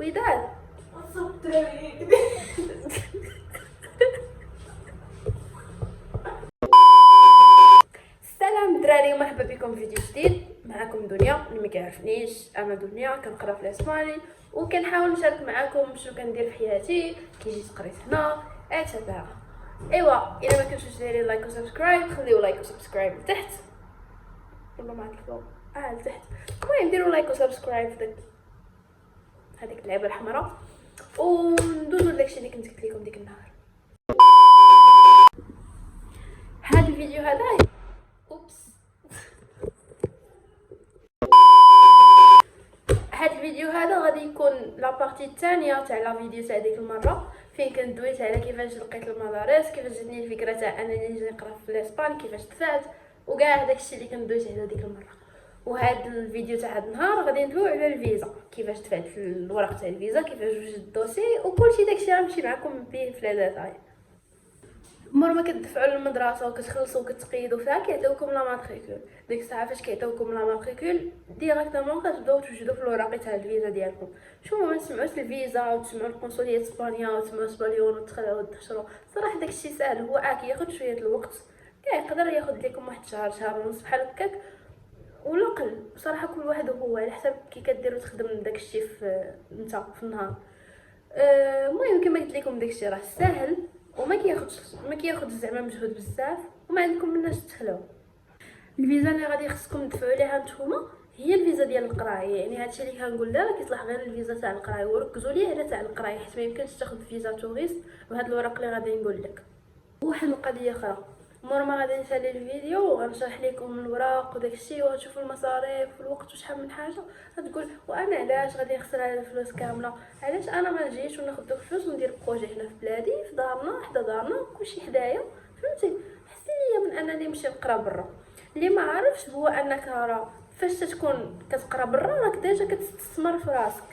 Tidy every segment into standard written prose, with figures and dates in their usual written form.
وداد السلام دراري، مرحبا بكم في فيديو جديد. معكم دنيا. اللي ما كيعرفنيش، انا دنيا كنقرا في الاسباني وكنحاول نشارك معكم شنو كندير في حياتي كي جيت قريت هنا اتابع. ايوا الا ما كنتوش دايرين لايك وسبسكرايب، خليو لايك وسبسكرايب لتحت ولا معاك الفوق لتحت. المهم ديروا لايك وسبسكرايب في هذيك اللعبه الحمراء وندوزو لداكشي اللي كنت قلت لكم ديك النهار. هذا الفيديو هذا اوبس هاد الفيديو هذا غادي يكون لابارتي الثانيه تاع لا فيديو تاع ديك المره، فين كنت دويت على كيفاش لقيت المدارس، كيفاش جاتني الفكره تاع انني نجي نقرا في الاسبان، كيفاش دفعت وكاع داكشي اللي كنت دويت على ديك المره. وهذا الفيديو تاع هذا النهار غادي ندويو على الفيزا، كيفاش دفعت في الورق تاع الفيزا، كيفاش وجدت الدوسي وكلشي داكشي غنمشي معكم به في لا ديتاي. مور ما كتدفعوا للمدرسه وكتخلصوا وكتقيدوا فيها كيعطيوكم لا ماتريكول. ديك الساعه فاش كيعطيوكم لا ماتريكول ديريكتومون كتبداو توجدوا في الوراقي تاع الفيزا ديالكم. شوفوا ما نسمعوش الفيزا وتسمعوا القنصليه اسبانيا وتسمعوا اسبانيون وتخلعوا وتحشروا، صراحه داكشي ساهل، هو كياخذ شويه الوقت، يقدر ياخذ لكم واحد شهر شهر ونص بحال هكاك ولا قل. بصراحه كل واحد هو على حسب كي كدير وتخدم داكشي في انت في النهار. المهم كما قلت لكم داكشي راه ساهل وما كياخذش زعما مجهود بزاف وما عندكم مناش تخلعوا. الفيزا اللي غادي خصكم تدفعوا ليها نتوما هي الفيزا ديال القرايه، يعني هادشي اللي كنقول لا راه كيصلح غير الفيزا تاع القرايه، وركزوا ليه على تاع القرايه حيت ما يمكنش تاخذ فيزا توريست بهاد الورق اللي غادي نقول لك. واحد القضيه اخرى، مور ما غادي نسالي الفيديو غنشرح لكم الوراق وداكشي وغتشوفوا المصاريف والوقت وشحال من حاجه. غتقول وانا علاش غادي نخسر هاد الفلوس كامله، علاش انا ما نجيش وناخذ دوك الفلوس وندير بروجي هنا في بلادي في دارنا حدا دارنا كلشي حدايا، فهمتي؟ حسن ليا من انني نمشي نقرا برا. اللي ما عارفش هو انك راه فاش تكون كتقرا برا راك ديجا كتستثمر في راسك،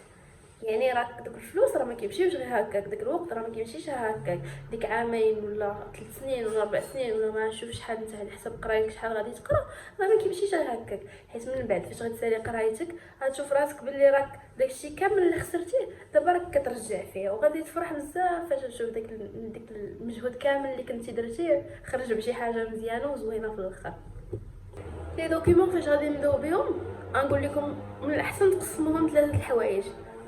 يعني راك دوك الفلوس راه ما كيمشيوش غير هكاك، داك الوقت راه ما كيمشيش هكاك، ديك عامين ولا 3 سنين ولا 4 سنين ولا ما نشوف شحال انت على حسب قرايتك شحال غادي تقرا، راه ما كيمشيش هكاك. حيت من بعد فاش غتسالي قرايتك غتشوف راسك باللي راك داكشي كامل اللي خسرتيه دابا راك كترجع فيه، وغادي تفرح بزاف فاش تشوف داك المجهود كامل اللي كنتي درتيه خرج بشي حاجه مزيانه وزوينه في الاخر. لي دوكيومون فاش غادي نبداو بهم غنقول لكم من الاحسن تقسموهم ثلاثه الحوايج.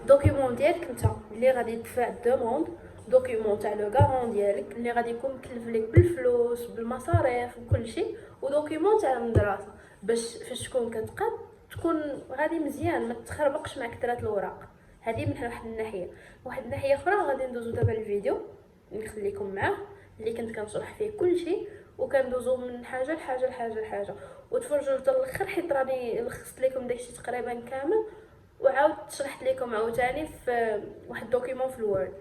دوكيومون ديالك انت اللي غادي تدفع الدوموند، دوكيومون تاع لو غارون ديالك اللي غادي يكون مكلف لك بالفلوس بالمصاريف وكلشي، ودوكيومون تاع المدرسه باش فاش تكون كتقاد تكون غادي مزيان ما تخربقش معك ثلاث الوراق. هذه من واحد الناحيه. واحد الناحيه اخرى غادي ندوزو دابا الفيديو نخليكم معاه اللي كنت كنشرح فيه كلشي، وكندوزو من حاجه لحاجه لحاجه لحاجه وتفرجوا حتى الاخر حيت راني لخصت لكم داكشي تقريبا كامل وعاود شرحت لكم عاوتاني في واحد دوكيومون في الوورد.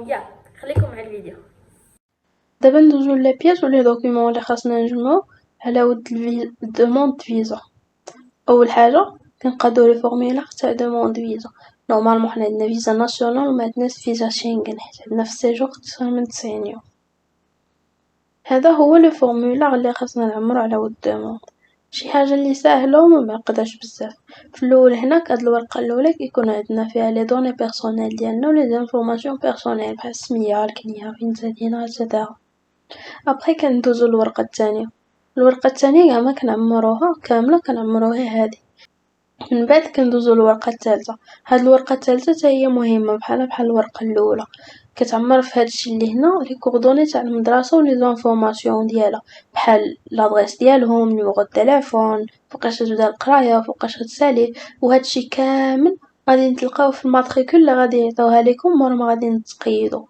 يا خليكم مع الفيديو. دابا ندوزو لي بياس ولي دوكيومون اللي خاصنا نجمعو على ود دوموند فيزا. اول حاجه كنقادو لي فورميلار تاع دوموند فيزا. نورمالمون حنا عندنا فيزا ناسيونال وما عندناش فيزا شنغن حيت عندنا في السيجور اكثر من 90 يوم. هذا هو لو فورميلار اللي خاصنا نعمرو على ود دوموند، شي حاجه اللي ساهله وما معقداش بزاف. في الاول هناك هاد الورقه الاولى كيكون عندنا فيها لي دوني بيرسونيل ديالنا ولي انفورماسيون بيرسونيل بحال السميه الكنيه فين ساكنه etc. ابخي كندوزو للورقه الثانيه. الورقه الثانيه كاع ما كنعمروها كامله، كنعمروها هذه. من بعد كندوزو للورقه الثالثه. هاد الورقه الثالثه حتى هي مهمه بحال الورقه الاولى، كتعمر في هادشي اللي هنا لي كوردوني تاع المدرسه ولي زانفورماسيون ديالها بحال لادريس ديالهم، نيميرو التليفون، فوقاش تبدا القرايه، فوقاش غتسالي، وهادشي كامل غادي نتلقاوه في الماتريكول اللي غادي يعطيوها لكم مور ما غادي نتقيدوا.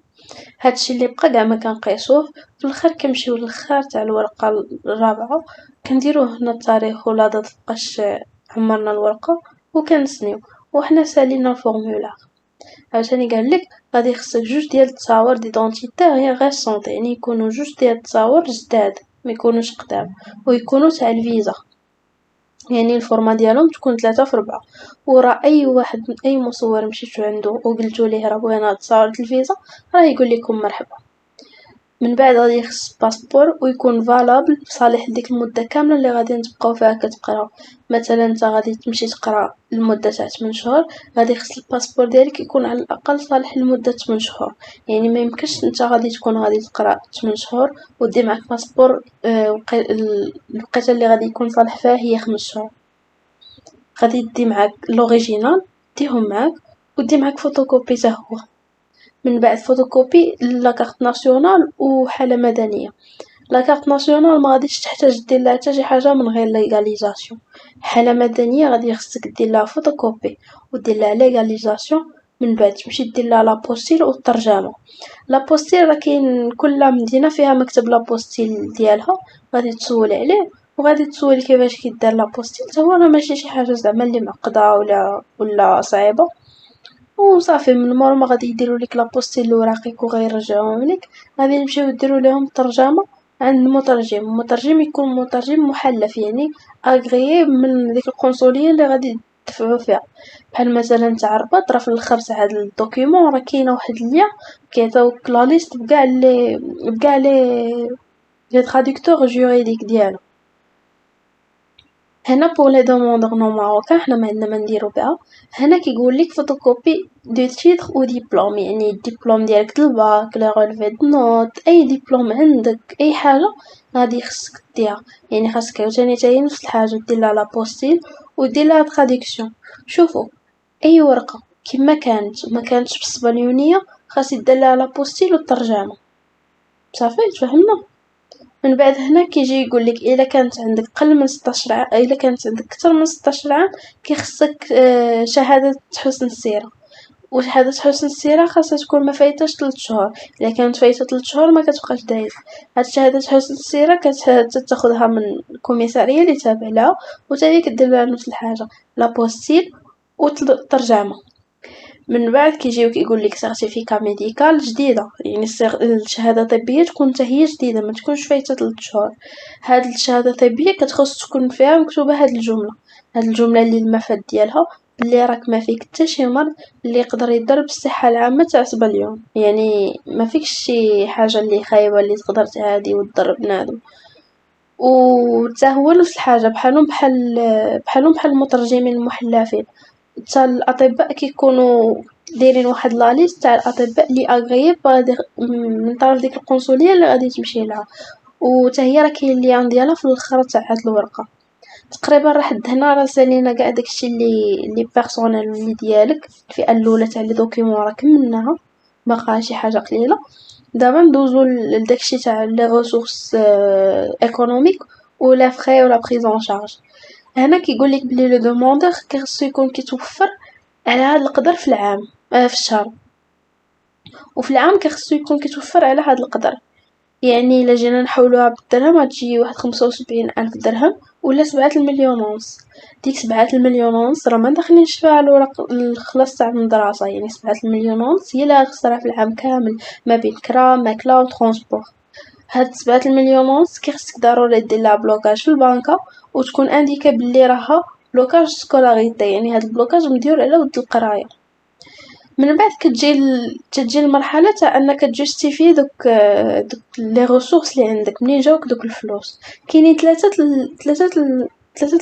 هادشي اللي بقى كاع ما كنقيسوه. في الاخر كنمشيو للخر تاع الورقه الرابعه، كنديروه هنا التاريخ ولا دات فوقاش عمرنا الورقه وكنسنيو وحنا سالينا الفورمولار. عاوتاني قالك غادي خصك جوج ديال التصاور ديدونتيتي غير غيسونط، يعني يكونوا جوج ديال التصاور جداد ما يكونوش قدام، ويكونوا تاع الفيزا، يعني الفورما ديالهم تكون 3 في 4. وراه اي واحد اي مصور مشيتو عنده وقلتو ليه راه بغينا تصاور الفيزا راه يقول لكم مرحبا. من بعد غادي يخص باسبور ويكون فالابل صالح لديك المده كامله اللي غادي نتبقاو فيها كتقراو. مثلا انت غادي تمشي تقرا لمده تاع 8 شهور، غادي يخص الباسبور ديالك يكون على الاقل صالح لمده 8 شهور. يعني ما يمكنش انت غادي تكون غادي تقرا 8 شهور ودي معك باسبور الوقيته اللي غادي يكون صالح فيها هي 5 شهور. غادي دي معاك لوريجينال، ديهم معاك ودي معاك فوتوكوبي حتى هو. من بعد فوتوكوبي لاكارت ناسيونال وحاله مدنيه. لاكارت ناسيونال ما غاديش تحتاج دير لها حتى شي حاجه من غير ليغاليزاسيون. حاله مدنيه غادي خصك دير لها فوتوكوبي ودير لها ليغاليزاسيون. من بعد تمشي دير لها لابوستيل والترجمه. لابوستيل راه كاين كل مدينه فيها مكتب لابوستيل ديالها، غادي تسول عليه وغادي تسول كيفاش كيدار لابوستيل. حتى هو راه ماشي شي حاجه زعما اللي معقده ولا صعيبه، وصافي من مور ما غادي يديروا لك لابوستيل لوراقك وغيرجعوهم لك، غادي نمشيو نديروا لهم ترجمه عند المترجم يكون مترجم محلف، يعني اغريي من ديك القنصليه اللي غادي تدفعوا فيها. بحال مثلا تاع الرباط راه في الاخر تاع هاد الدوكيومون راه كاينه واحد اللين كيعطيوك لا ليست بكاع لي تراديكتور جوريديك ديالو. هنا بور لي دوموندور نو ماروكان حنا ما عندنا ما نديرو بها. هنا كيقول لك فوتوكوبي دو تيتر او ديبلوم، يعني الدبلوم ديالك د الباك، لي رولفي د نوت، اي دبلوم عندك اي حاجه غادي خصك ديرها. يعني خاصك عاوتاني تاهي نفس الحاجه دير لها لابوستيل ودير لها تراديكسيون. شوفوا اي ورقه كما كانت وما كانتش بالصبليونيه خاص يدير لها لابوستيل والترجمه. صافي تفهمنا. من بعد هنا كيجي يقول لك الا كانت عندك اقل من 16 عام، الا كانت عندك اكثر من 16 عام كيخصك شهاده حسن السيره. وشهاده حسن السيره خاصها تكون ما فايتاش 3 شهور. الا كانت فايته 3 شهور ما كتبقاش دايز. هاد شهاده حسن السيره كتاخذها من الكوميساريه اللي تابع لها، وتا هي كدير لها نفس الحاجه لابوستيل والترجمه. من بعد كيجيو كيقول لك سيرتيفيكا ميديكال جديده، يعني الشهاده الطبيه تكون حتى هي جديده ما تكونش فايته 3 شهور. هاد الشهاده الطبيه كتخص تكون فيها مكتوبه هاد الجمله اللي المفاد ديالها بلي راك ما فيك حتى شي مرض اللي يقدر يضر بالصحه العامه تاع سبا. يعني ما فيكش شي حاجه اللي خايبه اللي تقدر تعادي وتضر بنادم. وتا هو نفس الحاجه بحال المترجمين المحلفين. حتى الاطباء كيكونوا دايرين واحد لا ليست تاع الاطباء اللي اغريي من طرف ديك القنصليه اللي غادي تمشي لها، وتا هي راه كاين ليان ديالها في الاخر تاع هاد الورقه. تقريبا راه حد هنا راه سالينا كاع داكشي اللي بيرسونيل اللي ديالك. الفئه الاولى تاع لي دوكيومون راه كملناها، باقا شي حاجه قليله. دابا ندوزو لداكشي تاع لي ريسورس ايكونوميك ولا فخي ولا بريزون شارج. هنا كيقول لك بلي لو دوموندور خصو يكون كيتوفر على هاد القدر في العام، في الشهر، وفي العام كيخصو يكون كيتوفر على هاد القدر. يعني الا جينا نحولوها بالدرهم غتجي واحد 75 الف درهم ولا 7 المليون ونص. ديك 7 المليون ونص راه ما داخلينش فيها الوراق الخلاص تاع المدرسه، يعني 7 المليون ونص هي اللي خسرها في العام كامل ما بين كرا ماكله وترونسبور. هاد 7 المليون ونص كيخصك ضروري دير لها بلوكاج في البنكه وتكون انديكا بلي راها بلوكاج سكولاريتي، يعني هاد البلوكاج مديور على ود القرايه. من بعد تجي المرحله تاع انك تجوستيفي دوك لي ريسورس اللي عندك منين جاوك دوك الفلوس. كاينين ثلاثه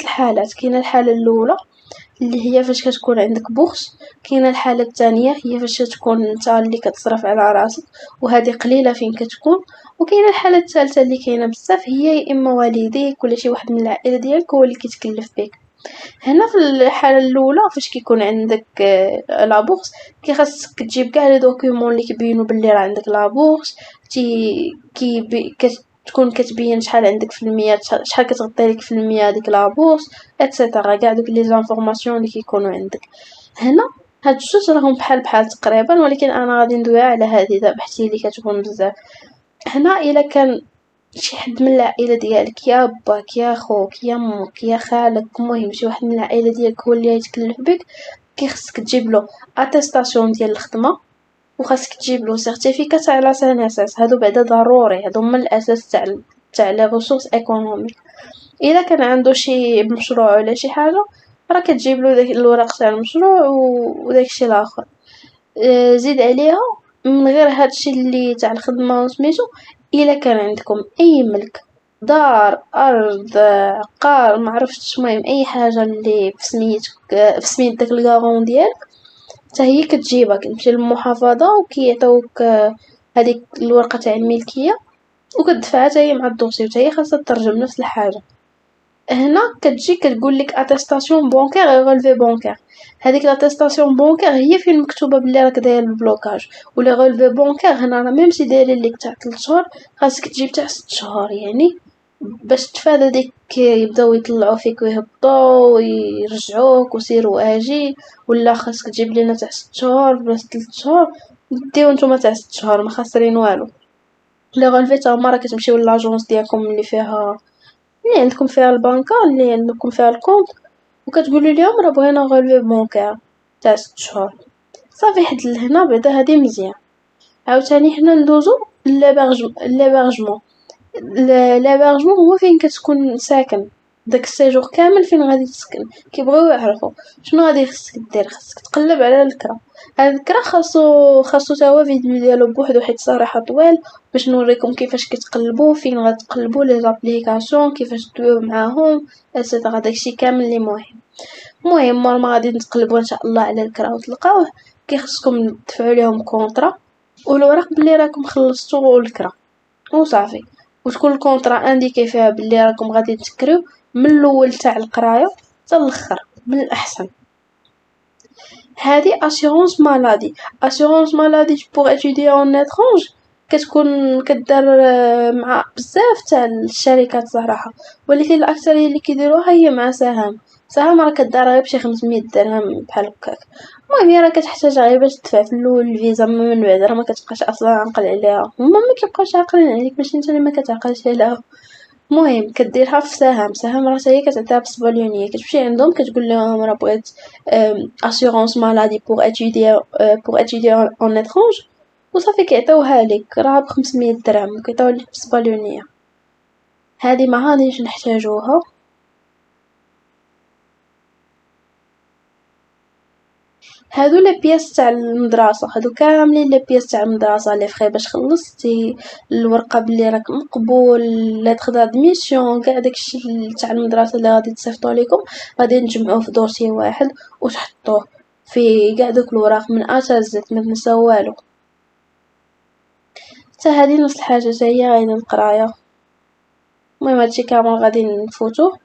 الحالات. كاينه الحاله الاولى اللي هي فاش كتكون عندك بورس. كاينه الحاله الثانيه هي فاش تكون انت اللي كتصرف على راسك وهذه قليله فين كتكون. وكاينه الحاله الثالثه اللي كاينه بزاف هي يا اما والديك ولا شي واحد من العائله ديالك هو اللي كيتكلف بك. هنا في الحاله الاولى فاش كيكون عندك لا بورس كيخاصك تجيب كاع لي دوكيومون اللي كيبينوا باللي راه عندك لا بورس. تكون كتبين شحال عندك في المية، شحال كتغطي لك في المية ديك لا بورس اتسيتيرا، كاع دوك لي زانفورماسيون اللي كيكونوا عندك. هنا هاد الجوج راهم بحال تقريبا، ولكن انا غادي ندوي على هذه دابا حتى اللي كتكون بزاف. هنا الا كان شي حد من العائله ديالك يا باك يا خوك يا امك يا خالك، المهم شي واحد من العائله ديالك هو اللي يتكلف بك، كيخصك تجيب له اتستاسيون ديال الخدمه وخاصك تجيب له سيرتيفيكات على سن اساس. هادو بعدا ضروري، هادو هما الاساس تاع لي ريسورس ايكونوميك. الا كان عنده شي مشروع ولا شي حاجه راه كتجيب له داك الوراق تاع المشروع وداكشي الاخر. زيد عليها من غير هادشي اللي تاع الخدمه وسميتو الا كان عندكم اي ملك، دار، ارض، عقار، معرفتش، المهم اي حاجه اللي في سميتك، في سميت داك الكارون ديالك، حتى هي كتجيبها، كتمشي للمحافظه وكيعطيوك هذيك الورقه تاع الملكيه، وكتدفعها حتى هي مع الدوسي، وحتى هي خاصها تترجم نفس الحاجه. هنا كتجي كتقول لك اتستاسيون بونكير اي رولفي بونكير. هذيك لاتستاسيون بونكير هي فين مكتوبه بلي راك داير البلوكاج، ولا رولفي بونكير هنا راه ميم سي دايرين ليك تاع 3 شهور، خاصك تجيب تاع 6 شهور، يعني باش تفادى ديك يبداو يطلعوا فيك ويهبطوا ويرجعوك وسيروا اجي، ولا خاصك تجيب لينا تاع 6 شهور بلا 3 شهور، ديو نتوما تاع 6 شهور ما خاسرين والو. لي رولفي تا هما راه كتمشيو لاجونس ديالكم اللي عندكم فيها البنكة، اللي عندكم فيها الكونط، وكتقولوا لهم راه بغينا غولفي بونكير تاع 6 شهور، صافي حد لهنا بعدا هادي مزيان. عاوتاني حنا ندوزو لابارجمون. لابارجمون هو فين كتكون ساكن داك السيجور كامل، فين غادي تسكن. كيبغيو يعرفوا شنو غادي خصك دير، خصك تقلب على الكرا. هاد الكرا خاصو تا هو فيديو ديالو بوحدو، حيت صراحه طويل باش نوريكم كيفاش كتقلبوا، فين غتقلبوا لي زابليكاسيون، كيفاش تدويو معاهم ايتترا، داكشي كامل اللي مهم. المهم مور ما غادي نتقلبوا ان شاء الله على الكرا وتلقاوه، كيخصكم تدفعوا ليهم كونطرا والوراق بلي راكم خلصتوا الكرا وصافي، وتكون الكونطرا انديكي فيها بلي راكم غادي تكريو من الاول تاع القرايه حتى الاخر من الاحسن. هذه assurance maladie. assurance maladie pour étudier en étrange كتكون كدار مع بزاف تاع الشركات صراحه، ولكن الاكثريه اللي كيديروها هي مع سهم راه كدار غير بشي 500 درهم بحال هكاك. المهم هي راه كتحتاج غير باش تدفع في الاول الفيزا، من بعد راه ما كتبقاش اصلا عاقل عليها، هما ما كيبقاوش عاقلين عليك، ماشي انت اللي ما كتعقلش عليها. المهم كديرها في سهم راه هي كتعطيها بالصبالونيه، كتمشي عندهم كتقول لهم راه بغيت assurance maladie pour étudier en étrange، وصافي كيعطيوها لك راه ب 500 درهم، وكيعطيوها لك بالصبالونيه. هذه ما غاديش نحتاجوها. هادو لي بياس تاع المدرسه، هادو كاملين لي بياس تاع المدرسه، لي فخي باش خلصتي، الورقه بلي راك مقبول، لتر دادميسيون، كاع داكشي تاع المدرسه اللي غادي تصيفطوا لكم غادي نجمعوه في دوسي واحد وتحطوه في كاع دوك الوراق من ا حتى ز، ما تنساو والو. حتى هذه نفس الحاجه حتى هي غير القرايه. المهم هادشي كامل غادي نفوتوه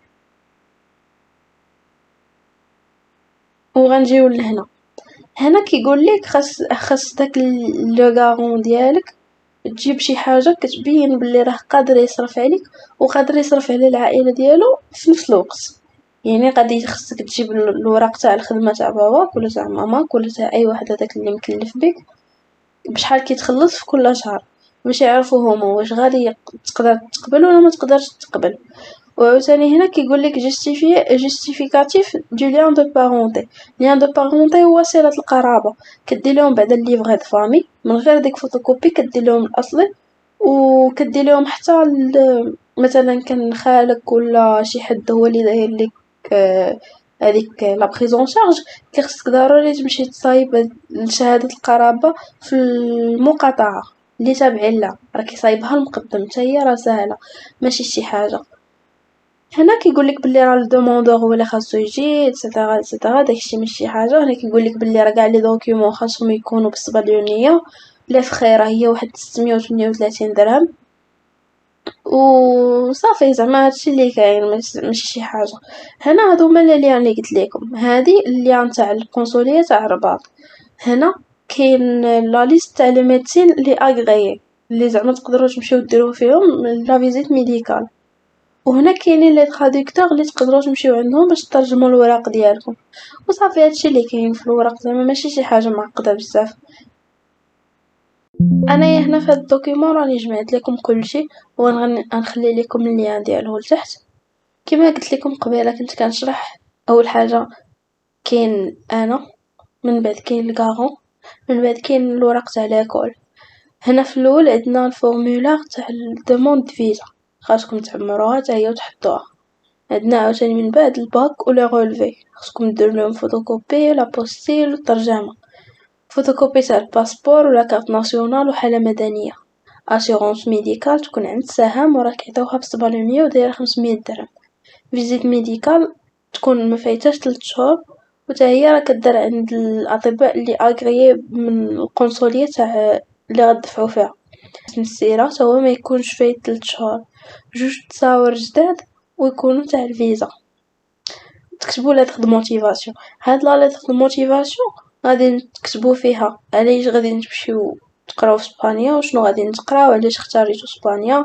وغنجيو لهنا. هنا كيقول لك خاص داك لو غارون ديالك تجيب شي حاجه كتبين بلي راه قادر يصرف عليك وقادر يصرف على العائله ديالو في نفس الوقت. يعني غادي خصك تجيب الوراق تاع الخدمه تاع باباك ولا تاع ماماك ولا تاع اي واحد هذاك اللي مكلف بك، بشحال كيتخلص في كل شهر، باش يعرفوا هما واش غادي تقدر تقبل ولا ما تقدرش تقبل. وعاوتاني هنا كيقول لك جوستيفيكاتيف دو ليان دو بارونتي. ليان دو بارونتي هو صله القرابه، كدير لهم بعدا الليفغي دو فامي من غير ديك فوتوكوبي، كدير لهم الاصلي وكدير لهم حتى مثلا كان خالك ولا شي حد هو اللي داير لك هذيك لا بريزون شارج، كيخصك ضروري تمشي تصايب شهاده القرابه في المقاطعه اللي تابعين لها، راه كيصايبها المقدم حتى هي راه ساهله ماشي شي حاجه. هنا كيقولك بلي راه الدوموندور هو اللي خاصو يجي ايتترا ايتترا، داكشي ماشي حاجه. هنا كيقولك بلي راه كاع لي دوكيومون خاصهم يكونوا بالصبالونيه، لي فخي راه هي واحد 638 درهم وصافي. زعما هادشي اللي كاين ماشي شي حاجه. هنا هادو هما لي ليان اللي قلت لكم، هادي الليان تاع القنصليه تاع الرباط. هنا كاين لا ليست تاع لي ميديسين لي اغريي اللي زعما تقدروا تمشيو ديروا فيهم لا فيزيت ميديكال، وهنا كاينين لي تراديكتور اللي تقدروا تمشيو عندهم باش ترجموا الوراق ديالكم. وصافي هادشي اللي كاين في الوراق، زعما ماشي شي حاجه معقده بزاف. انايا هنا في هاد الدوكيومون راني جمعت لكم كلشي، وغنخلي لكم اللين ديالو لتحت. كما قلت لكم قبيله كنت كنشرح، اول حاجه كاين انا، من بعد كاين الكارون، من بعد كاين الوراق تاع لاكول. هنا في الاول عندنا الفورمولار تاع الدوموند فيزا، خاصكم تعمروها حتى هي وتحطوها. عندنا عاوتاني من بعد الباك ولا رولفي، خاصكم ديروا لهم فوتوكوبي لا بوستيل والترجمه، فوتوكوبي تاع الباسبور ولا كارت ناسيونال وحاله مدنيه. اسيغونس ميديكال تكون عند سهم وراك يعطيوها ب700 ودايره 500 درهم. فيزيت ميديكال تكون ما فايتاش 3 شهور وتا هي راه كدار عند الاطباء اللي اغريي من القنصليه تاع اللي غتدفعوا فيها. السيره هو ما يكونش فايت 3 شهور، جوج تصاور جداد ويكونوا تاع الفيزا. تكتبوا لتر دو موتيفاسيون. هاد لا لتر دو موتيفاسيون غادي تكتبوا فيها علاش غادي تمشيو تقراو في اسبانيا وشنو غادي نتقراو، علاش اختاريتو اسبانيا،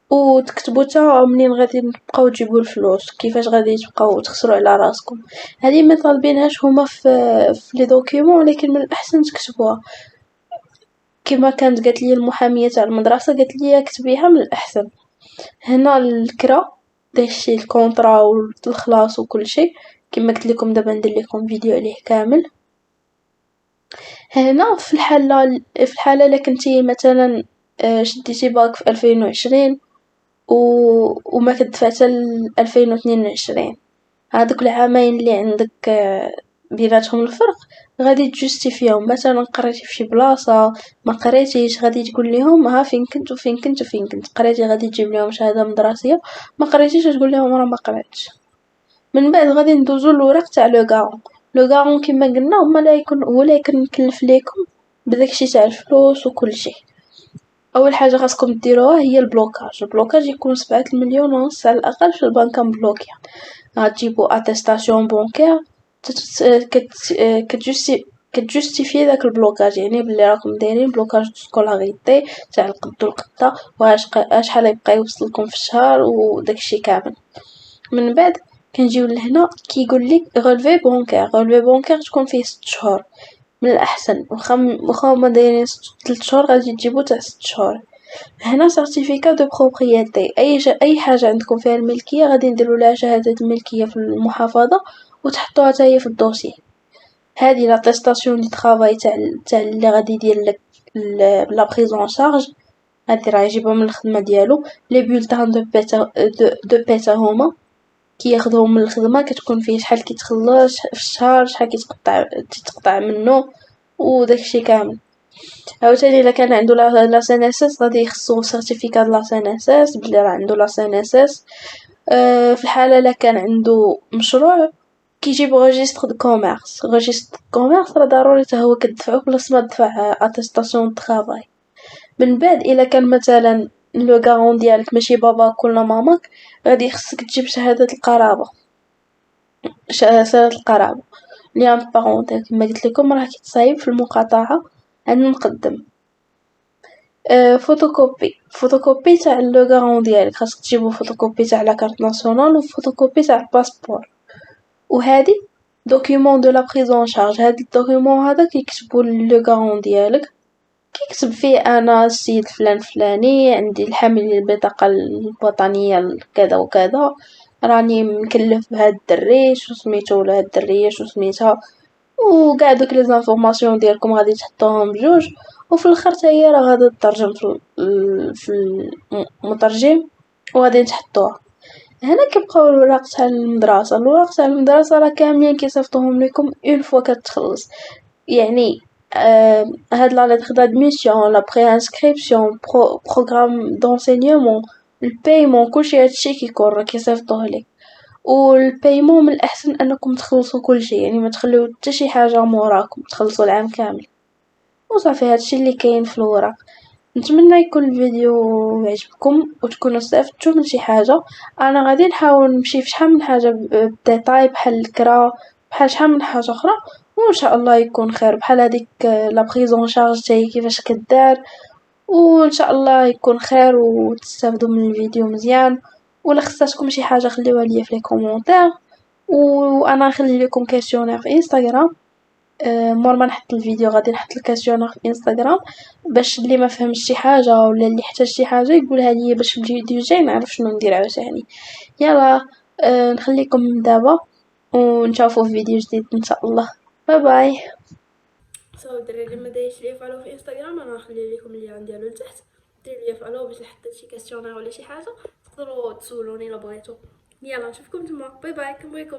وتكتبوا حتى منين غادي تبقاو تجيبوا الفلوس، كيفاش غادي تبقاو تخسروا على راسكم. هذه ما طالبينهاش هما في لي دوكيومون، ولكن من الاحسن تكتبوها كما كانت قالت لي المحاميه تاع المدرسه، قالت لي كتبيها من الاحسن. هنا الكرا داكشي الكونطرا والخلاص وكل شيء كما قلت لكم. دابا ندير لكم فيديو عليه كامل. هنا في الحاله الا كنتي مثلا شديتي باك في 2020 وما كدفع حتى 2022، هادوك العامين اللي عندك بيناتهم الفرق غادي تجوستيفيهم. مثلا قريتي في شي بلاصه ما قريتيش، غادي تقول لهم ها فين كنت وفين كنت وفين كنت. قريتي غادي تجيب لهم شهاده مدرسيه، ما قريتيش تقول لهم راه ما قريتش. من بعد غادي ندوزو للوراق تاع لو غارون كما قلنا هما لا يكون هو لا يكون مكلف ليكم بداكشي تاع الفلوس وكل شيء. اول حاجه خاصكم ديروها هي البلوكاج يكون 7 مليون ونص على الاقل في البنكه مبلوكيه. غتجيبوا اتستاسيون بونكير كتجوستيفي داك البلوكاج، يعني بلي راكم دايرين بلوكاج سكولاريتي تاع القد والقطه شحال يبقى يوصلكم في الشهر وداكشي كامل. من بعد كنجيو لهنا كيقول لك غولفي بونكير تكون فيه 6 شهور من الاحسن، واخا هما دايرين 3 شهور غادي تجيبو تاع 6 شهور. هنا سيرتيفيكا دو بروبريتي، اي حاجه عندكم فيها الملكيه غادي نديروا لها شهاده الملكيه في المحافظه وتحطوها حتى هي في الدوسي. هذه لاتيستاسيون دي طرافاي تاع اللي غادي يدير لك لا بريزون شارج، هذه راه يجيبها من الخدمه ديالو. لي بولتان دو بيتا هما كياخذوهم من الخدمه، كتكون فيه شحال كيتخلص في الشهر، شحال كيتقطع منه وداكشي كامل. عاوتاني الا كان عنده لا سنسس غادي يخصو سيرتيفيكا لا سنسس بلي راه عنده لا سنسس. في الحاله الا كان عنده مشروع كيجيب ريجستر دو كوميرس. ريجستر دو كوميرس راه ضروري حتى هو كتدفعو بلاص ما تدفع اتستاسيون دو طرافاي. من بعد الا كان مثلا لو غارون ديالك ماشي باباك ولا ماماك غادي خصك تجيب شهاده القرابه. شهاده القرابه لي بارونتيز كما قلت لكم راه كيتصايب في المقاطعه عند المقدم. فوتوكوبي تاع لو غارون ديالك، خاصك تجيبو فوتوكوبي تاع لا كارت ناسيونال وفوتوكوبي تاع الباسبور. وهذه دوكيومون دو لا بريزون شارج. هذا الدوكيومون هذا كيكتبوا لو غارون ديالك، كيكتب فيه انا السيد فلان فلاني عندي الحامل البطاقه الوطنيه كذا وكذا، راني مكلف بهاد الدري شو سميتو ولا هاد الدريه شو سميتها، وكاع دوك لي زانفورماسيون ديالكم غادي تحطوهم بجوج. وفي الاخر حتى هي راه غادي تترجم في المترجم وغادي تحطوها. هنا كيبقاو الوراق تاع المدرسه. الوراق تاع المدرسه راه كاملين كيصيفطوهم لكم اون فوا كتخلص، يعني هاد لا ليتر دادميسيون لا بري انسكريبسيون بروغرام دونسينيومون البايمون كلشي هادشي كيكون راه كيصيفطوه لك. والبايمون من الاحسن انكم تخلصوا كل شيء، يعني ما تخليو حتى شي حاجه موراكم، تخلصوا العام كامل وصافي. هادشي اللي كاين في الوراق. نتمنى يكون الفيديو يعجبكم وتكونوا استفدتوا من شي حاجه. انا غادي نحاول نمشي في شحال من حاجه بديتاي بحال الكرا بحال شحال من حاجه اخرى، وان شاء الله يكون خير. بحال هذيك لا بريزون شارج تاعي كيفاش كدار، وان شاء الله يكون خير وتستافدوا من الفيديو مزيان. ولا خصاتكم شي حاجه خليوها ليا في لي كومونتير، وانا نخلي لكم كيسيونير في انستغرام. مور ما نحط الفيديو غادي نحط الكيسيونير في انستغرام باش اللي ما فهمش شي حاجه ولا اللي احتاج شي حاجه يقولها ليا باش في الفيديو الجاي نعرف شنو ندير عاوتاني. يلا نخليكم دابا ونشوفوا في فيديو جديد ان شاء الله. باي باي. الدراري اللي ما دايرش ليا فالو في انستغرام انا نخلي لكم اللين ديالو لتحت، ديروا ليا فالو باش نحط شي كاستيونير ولا شي حاجه تقدروا تسولوني الا بغيتو. يلا نشوفكم تما. باي باي. كنبغيكم.